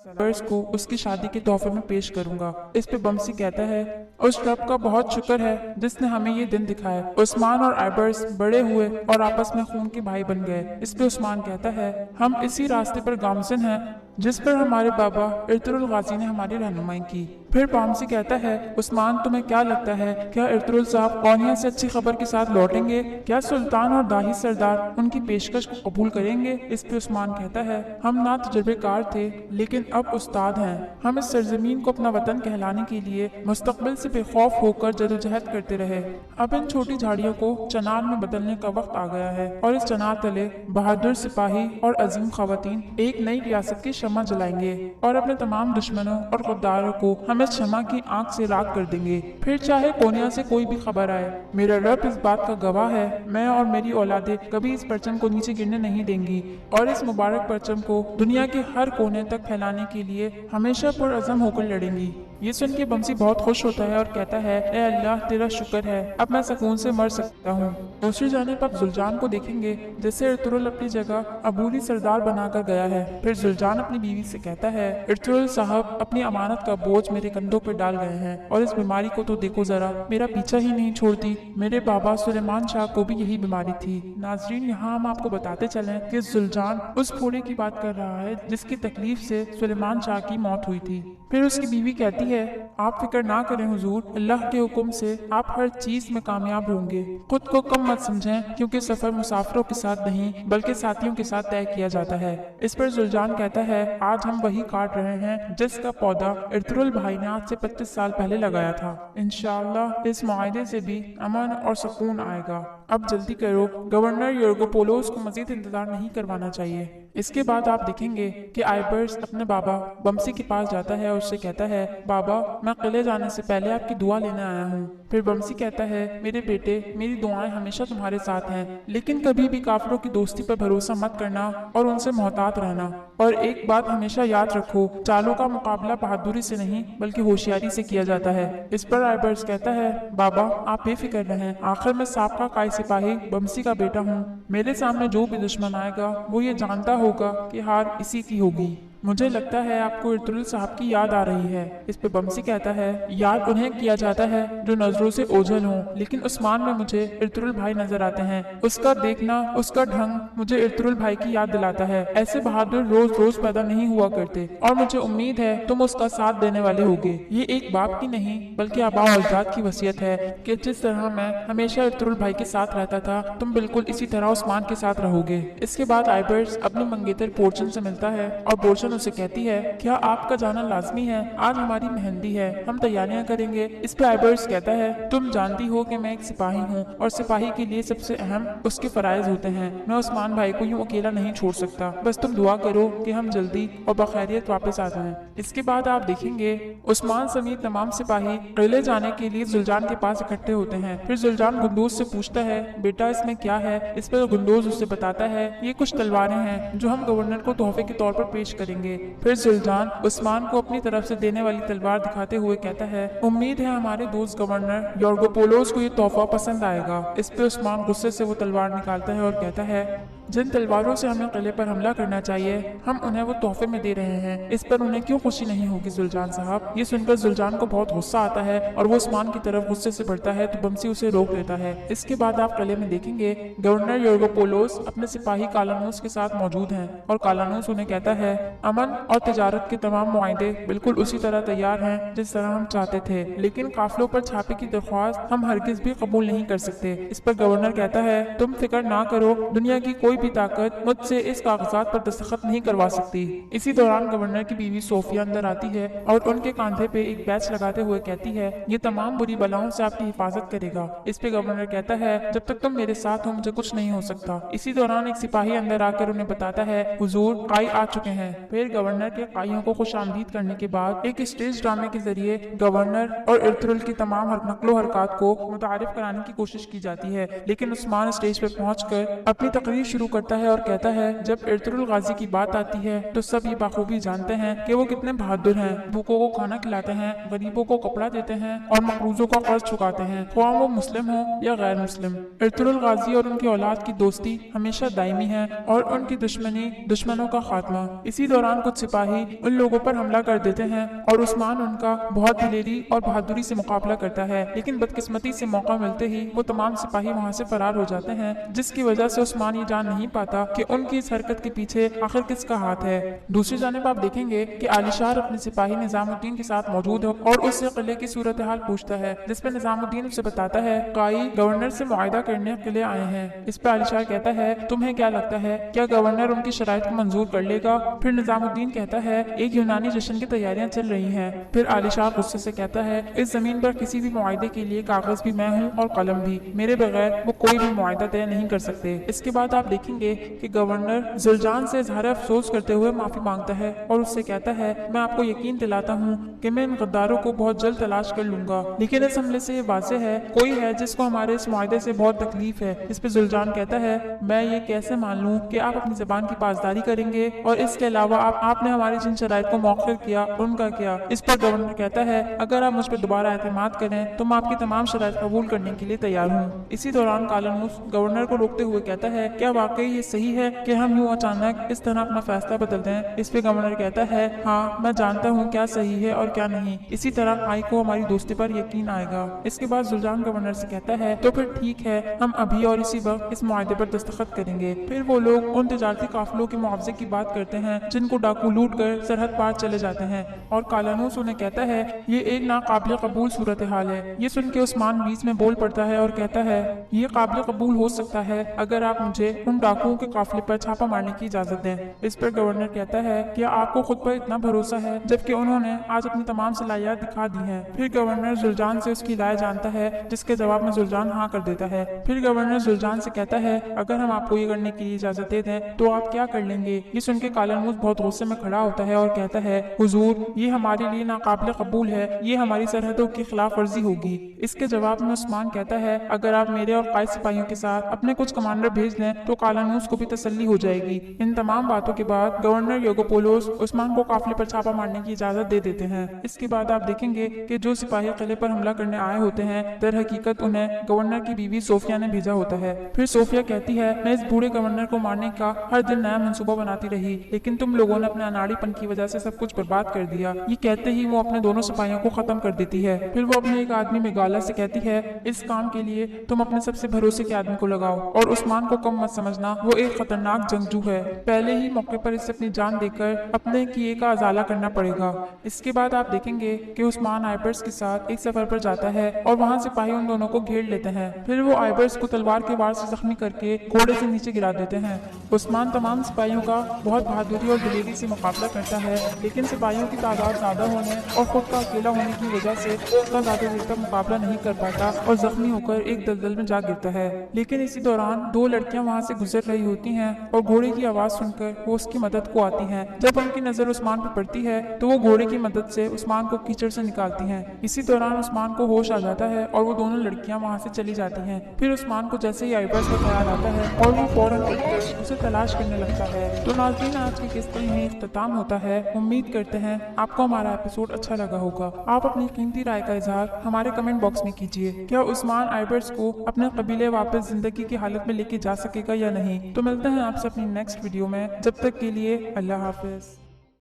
आइबर्स को उसकी शादी के तोहफे में पेश करूंगा। इस पे बमसी कहता है, उस रब का बहुत शुक्र है जिसने हमें ये दिन दिखाया। उस्मान और आइबर्स बड़े हुए और आपस में खून के भाई बन गए। इस पे उस्मान कहता है, हम इसी रास्ते पर गामजिन हैं जिस पर हमारे बाबा इर्तुगरुल गाजी ने हमारी रहनुमाई की। फिर बमसी कहता है, उस्मान तुम्हें क्या लगता है, क्या इर्तुगरुल साहब कोनिया से अच्छी खबर के साथ लौटेंगे? क्या सुल्तान और दाही सरदार उनकी पेशकश को कबूल करेंगे? इस पे उस्मान कहता है, हम ना तजुर्बेकार थे लेकिन अब उस्ताद हैं। हम इस सरजमीन को अपना वतन कहलाने के लिए मुस्तकबिल से बेखौफ होकर जदोजहद करते रहे। अब इन छोटी झाड़ियों को चनार में बदलने का वक्त आ गया है और इस चनार तले बहादुर सिपाही और अजीम खवातीन एक नई रियासत की शम्मा जलाएंगे और अपने तमाम दुश्मनों और गद्दारों को हम इस शम्मा की आंख से राख कर देंगे। फिर चाहे कोनिया से कोई भी खबर आए, मेरा रब इस बात का गवाह है, मैं और मेरी औलादे कभी इस परचम को नीचे गिरने नहीं देंगी और इस मुबारक परचम को दुनिया के हर कोने तक फैलाने के लिए हमेशा पुरअज़म होकर लड़ेंगी। ये सुन के बमसी बहुत खुश होता है और कहता है, ए अल्लाह तेरा शुक्र है, अब मैं सुकून से मर सकता हूँ। दूसरी जानिब आप जुलजान को देखेंगे जैसे इर्तुगरुल अपनी जगह अबूली सरदार बनाकर गया है। फिर जुलजान अपनी बीवी से कहता है, इर्तुगरुल साहब अपनी अमानत का बोझ मेरे कंधों पर डाल गए हैं और इस बीमारी को तो देखो जरा, मेरा पीछा ही नहीं छोड़ती। मेरे बाबा सुलेमान शाह को भी यही बीमारी थी। नाजरीन, यहाँ हम आपको बताते चलें कि जुलजान उस फोड़े की बात कर रहा है जिसकी तकलीफ से सुलेमान शाह की मौत हुई थी। फिर उसकी बीवी कहती है, आप फिक्र ना करें हुजूर, अल्लाह के हुक्म से आप हर चीज में कामयाब होंगे। खुद को कम मत समझें क्योंकि सफर मुसाफिरों के साथ नहीं बल्कि साथियों के साथ तय किया जाता है। इस पर जुलजान कहता है, आज हम वही काट रहे हैं जिसका पौधा इर्तुगरुल भाई ने आज से 25 साल पहले लगाया था। इंशाअल्लाह इस मुआहदे से भी अमन और सुकून आएगा। अब जल्दी करो, गवर्नर योर्गोपोलोस को मजीद इंतजार नहीं करवाना चाहिए। इसके बाद आप देखेंगे कि आइबर्स अपने बाबा बमसी के पास जाता है और उससे कहता है, बाबा मैं किले जाने से पहले आपकी दुआ लेने आया हूँ। फिर बमसी कहता है, मेरे बेटे मेरी दुआएं हमेशा तुम्हारे साथ हैं, लेकिन कभी भी काफिरों की दोस्ती पर भरोसा मत करना और उनसे मोहतात रहना। और एक बात हमेशा याद रखो, चालों का मुकाबला बहादुरी से नहीं बल्कि होशियारी से किया जाता है। इस पर आइबर्स कहता है, बाबा आप बेफिक्र रहें, आखिर मैं साबका काई सिपाही बमसी का बेटा हूँ। मेरे सामने जो भी दुश्मन आएगा वो ये जानता होगा कि हार इसी की होगी। मुझे लगता है आपको इर्तुगरुल साहब की याद आ रही है। इस पे बमसी कहता है, याद उन्हें किया जाता है जो नजरों से ओझल हों, लेकिन उस्मान में मुझे इर्तुगरुल भाई नजर आते हैं। उसका देखना, उसका ढंग मुझे इर्तुगरुल भाई की याद दिलाता है। ऐसे बहादुर रोज रोज पैदा नहीं हुआ करते और मुझे उम्मीद है तुम उसका साथ देने वाले होगे। ये एक बाप की नहीं बल्कि आबा और अजदाद की वसीयत है कि जिस तरह मैं हमेशा इर्तुगरुल भाई के साथ रहता था, तुम बिल्कुल इसी तरह उस्मान के साथ रहोगे। इसके बाद आइबर्स अपनी मंगेतर पोर्चन से मिलता है और पोर्चन उसे कहती है, क्या आपका जाना लाजमी है? आज हमारी मेहंदी है, हम तैयारियां करेंगे। इस पे आइबर्स कहता है, तुम जानती हो कि मैं एक सिपाही हूँ और सिपाही के लिए सबसे अहम उसके फराइज होते हैं। मैं उस्मान भाई को यूं अकेला नहीं छोड़ सकता। बस तुम दुआ करो कि हम जल्दी और बखैरियत वापस आ जाएं। इसके बाद आप देखेंगे उस्मान समेत तमाम सिपाही किले जाने के लिए जुलजान के पास इकट्ठे होते हैं। फिर जुलजान गुंदोज से पूछता है, बेटा इसमें क्या है? इस पर गुंदोज उससे बताता है, ये कुछ तलवारें हैं जो हम गवर्नर को तोहफे के तौर पर पेश करेंगे। फिर जुलजान उस्मान को अपनी तरफ से देने वाली तलवार दिखाते हुए कहता है, उम्मीद है हमारे दोस्त गवर्नर योर्गोपोलोस को ये तोहफा पसंद आएगा। इस पे उस्मान गुस्से से वो तलवार निकालता है और कहता है, जिन तलवारों से हमें किले पर हमला करना चाहिए हम उन्हें वो तोहफे में दे रहे हैं। इस पर उन्हें क्यों खुशी नहीं होगी जुलजान साहब? ये सुनकर जुलजान को बहुत गुस्सा आता है और वो उस्मान की तरफ गुस्से से बढ़ता है तो बमसी उसे रोक लेता है। इसके बाद आप किले में देखेंगे गवर्नर योर्गोपोलोस अपने सिपाही कालानूस के साथ मौजूद हैं और कालानूस उन्हें कहता है, अमन और तिजारत के तमाम मुआहदे बिल्कुल उसी तरह तैयार हैं जिस तरह हम चाहते थे, लेकिन काफिलों पर छापे की दरख्वास्त हम हरगिज भी कबूल नहीं कर सकते। इस पर गवर्नर कहता है, तुम फिक्र ना करो, दुनिया की कोई भी ताकत मुझसे इस कागजात पर दस्तखत नहीं करवा सकती। इसी दौरान गवर्नर की बीवी सोफिया अंदर आती है और उनके कांधे पे एक बैच लगाते हुए कहती है, ये तमाम बुरी बलाओं से आपकी हिफाजत करेगा। इस पे गवर्नर कहता है, जब तक तुम मेरे साथ हो मुझे कुछ नहीं हो सकता। इसी दौरान एक सिपाही अंदर आकर उन्हें बताता है, हुजूर काई आ चुके हैं। फिर गवर्नर के काइयों को खुशामदीद करने के बाद एक स्टेज ड्रामे के जरिए गवर्नर और इर्तुगरुल की तमाम नक्लो हरकत को मुतारिफ कराने की कोशिश की जाती है, लेकिन उस्मान स्टेज पर पहुंचकर अपनी तकरीर शुरू شروع کرتا ہے اور کہتا ہے جب ارطغرل غازی کی بات آتی ہے تو سب یہ بخوبی جانتے ہیں کہ وہ کتنے بہادر ہیں، بھوکوں کو کھانا کھلاتے ہیں، غریبوں کو کپڑا دیتے ہیں اور مقروضوں کا قرض چکاتے ہیں، خواہ وہ مسلم ہو یا غیر مسلم۔ ارطغرل غازی اور ان کی اولاد کی دوستی ہمیشہ دائمی ہے اور ان کی دشمنی دشمنوں کا خاتمہ۔ اسی دوران کچھ سپاہی ان لوگوں پر حملہ کر دیتے ہیں اور عثمان ان کا بہت دلیری اور بہادری سے مقابلہ کرتا ہے، لیکن بدقسمتی سے موقع ملتے ہی وہ تمام سپاہی وہاں سے فرار ہو جاتے ہیں، جس کی وجہ سے عثمان یہ جان نہیں پاتا کہ ان کی اس حرکت کے پیچھے آخر کس کا ہاتھ ہے۔ دوسری جانب آپ دیکھیں گے کہ علی شار اپنے سپاہی نظام الدین کے ساتھ موجود ہو اور اس سے قلعے کی صورتحال پوچھتا ہے، جس پہ نظام الدین اسے بتاتا ہے قائی گورنر سے معاہدہ کرنے کے لیے آئے ہیں۔ اس پہ علی شار کہتا ہے تمہیں کیا لگتا ہے کیا گورنر ان کی شرائط کو منظور کر لے گا؟ پھر نظام الدین کہتا ہے ایک یونانی جشن کی تیاریاں چل رہی ہیں۔ پھر علی شار غصے سے کہتا ہے اس زمین پر کسی بھی معاہدے کے لیے کاغذ بھی میں ہوں اور قلم بھی، میرے بغیر وہ کوئی بھی معاہدہ طے نہیں کر سکتے۔ اس کے بعد آپ دیکھیں گے کہ گورنر زلجان سے اظہار افسوس کرتے ہوئے معافی مانگتا ہے اور اس سے کہتا ہے میں آپ کو یقین دلاتا ہوں کہ میں ان غداروں کو بہت جلد تلاش کر لوں گا، لیکن اس حملے سے یہ واضح ہے کوئی ہے جس کو ہمارے اس معاہدے سے بہت تکلیف ہے۔ اس پہ زلجان کہتا ہے میں یہ کیسے مان لوں کہ آپ اپنی زبان کی پاسداری کریں گے، اور اس کے علاوہ آپ نے ہماری جن شرائط کو مؤخر کیا ان کا کیا؟ اس پر گورنر کہتا ہے اگر آپ مجھ پر دوبارہ اعتماد کریں تو میں آپ کی تمام شرائط قبول کرنے کے لیے تیار ہوں۔ اسی دوران کالنوس گورنر کو روکتے ہوئے کہتا ہے کیا واقعی یہ صحیح ہے کہ ہم یوں اچانک اس طرح اپنا فیصلہ بدل دیں؟ اس پہ گورنر کہتا ہے ہاں میں جانتا ہوں کیا صحیح ہے اور کیا نہیں، اسی طرح آئی کو ہماری دوستی پر یقین آئے گا۔ اس کے بعد زلجان گورنر سے کہتا ہے تو پھر ٹھیک ہے ہم ابھی اور اسی وقت اس معاہدے پر دستخط کریں گے۔ پھر وہ لوگ ان تجارتی قافلوں کے معاوضے کی بات کرتے ہیں جن کو ڈاکو لوٹ کر سرحد پار چلے جاتے ہیں، اور کالنوس انہیں کہتا ہے یہ ایک ناقابل قبول صورتحال ہے۔ یہ سن کے عثمان بیچ میں بول پڑتا ہے اور کہتا ہے یہ قابل قبول ہو سکتا ہے اگر آپ مجھے ان ڈاکوؤں کے قافلے پر چھاپا مارنے کی اجازت دیں۔ اس پر گورنر کہتا ہے کیا آپ کو خود پر اتنا بھروسہ ہے جبکہ انہوں نے آج اپنی تمام صلاحیت دکھا دی ہیں؟ پھر گورنر زلجان سے اس کی رائے جانتا ہے جس کے جواب میں زلجان ہاں کر دیتا ہے۔ پھر گورنر زلجان سے کہتا ہے اگر ہم آپ کو یہ کرنے کی اجازت دے دیں تو آپ کیا کر لیں گے؟ یہ سن کے کالنوس بہت غصے میں کھڑا ہوتا ہے اور کہتا ہے حضور یہ ہمارے لیے ناقابل قبول ہے، یہ ہماری سرحدوں کی خلاف ورزی ہوگی۔ اس کے جواب میں عثمان کہتا ہے اگر آپ میرے اور قائد سپاہیوں کے ساتھ اپنے کچھ کمانڈر بھیج دیں تو کالنوس کو بھی تسلی ہو جائے گی۔ ان تمام باتوں کے بعد گورنر یوگوپولوس عثمان کو قافلے پر چھاپا مارنے کی اجازت دے دیتے ہیں۔ اس کے بعد آپ دیکھیں گے کہ جو سپاہی قلعے پر حملہ کرنے آئے ہوتے ہیں در حقیقت انہیں گورنر کی بیوی صوفیہ نے بھیجا ہوتا ہے۔ پھر صوفیہ کہتی ہے میں اس بوڑھے گورنر کو مارنے کا ہر دن نیا منصوبہ بناتی رہی، لیکن تم لوگوں نے اپنے اناڑی پن کی وجہ سے سب کچھ برباد کر دیا۔ یہ کہتے ہی وہ اپنے دونوں سپاہیوں کو ختم کر دیتی ہے۔ پھر وہ اپنے ایک آدمی میگالا سے کہتی ہے اس کام کے لیے تم اپنے سب سے بھروسے کے آدمی کو لگاؤ اور عثمان کو کم مت سمجھنا، وہ ایک خطرناک جنگجو ہے، پہلے ہی موقع پر اسے اپنی جان دے کر اپنے کیے کا ازالہ کرنا پڑے گا۔ اس کے بعد آپ دیکھیں گے کہ عثمان آئبرس کے ساتھ ایک سفر پر جاتا ہے اور وہاں سپاہی ان دونوں کو گھیر لیتے ہیں۔ پھر وہ آئبرس کو تلوار کے وار سے زخمی کر کے گھوڑے سے نیچے گرا دیتے ہیں۔ عثمان تمام سپاہیوں کا بہت بہادری اور دلیری سے مقابلہ کرتا ہے، لیکن سپاہیوں کی تعداد زیادہ ہونے اور خود کا اکیلا ہونے کی وجہ سے وہ اس کا زیادہ دیر تک مقابلہ نہیں کر پاتا اور زخمی ہو کر ایک دلدل میں جا گرتا ہے۔ لیکن اسی دوران دو لڑکیاں وہاں سے گزر رہی ہوتی ہیں اور گھوڑے کی آواز سن کر وہ اس کی مدد کو آتی ہیں۔ جب ان کی نظر عثمان پر پڑتی ہے تو وہ گھوڑے کی مدد سے عثمان کو کیچڑ سے نکالتی ہیں۔ اسی دوران عثمان کو ہوش آ جاتا ہے اور وہ دونوں لڑکیاں وہاں سے چلی جاتی ہیں۔ پھر عثمان کو جیسے ہی آئبرس کا خیال آتا ہے اور وہ فوراً اٹھ کر اسے تلاش کرنے لگتا ہے۔ تو ناظرین آج کی قسط میں اختتام ہوتا ہے۔ امید کرتے ہیں آپ کو ہمارا ایپیسوڈ اچھا لگا ہوگا۔ آپ اپنی قیمتی رائے کا اظہار ہمارے کمنٹ باکس میں کیجیے۔ کیا عثمان آئبرس کو اپنے قبیلے واپس زندگی کی حالت میں لے کے جا سکے گا یا نہیں؟ تو ملتے ہیں آپ سے اپنی نیکسٹ ویڈیو میں، جب تک کے لیے اللہ حافظ۔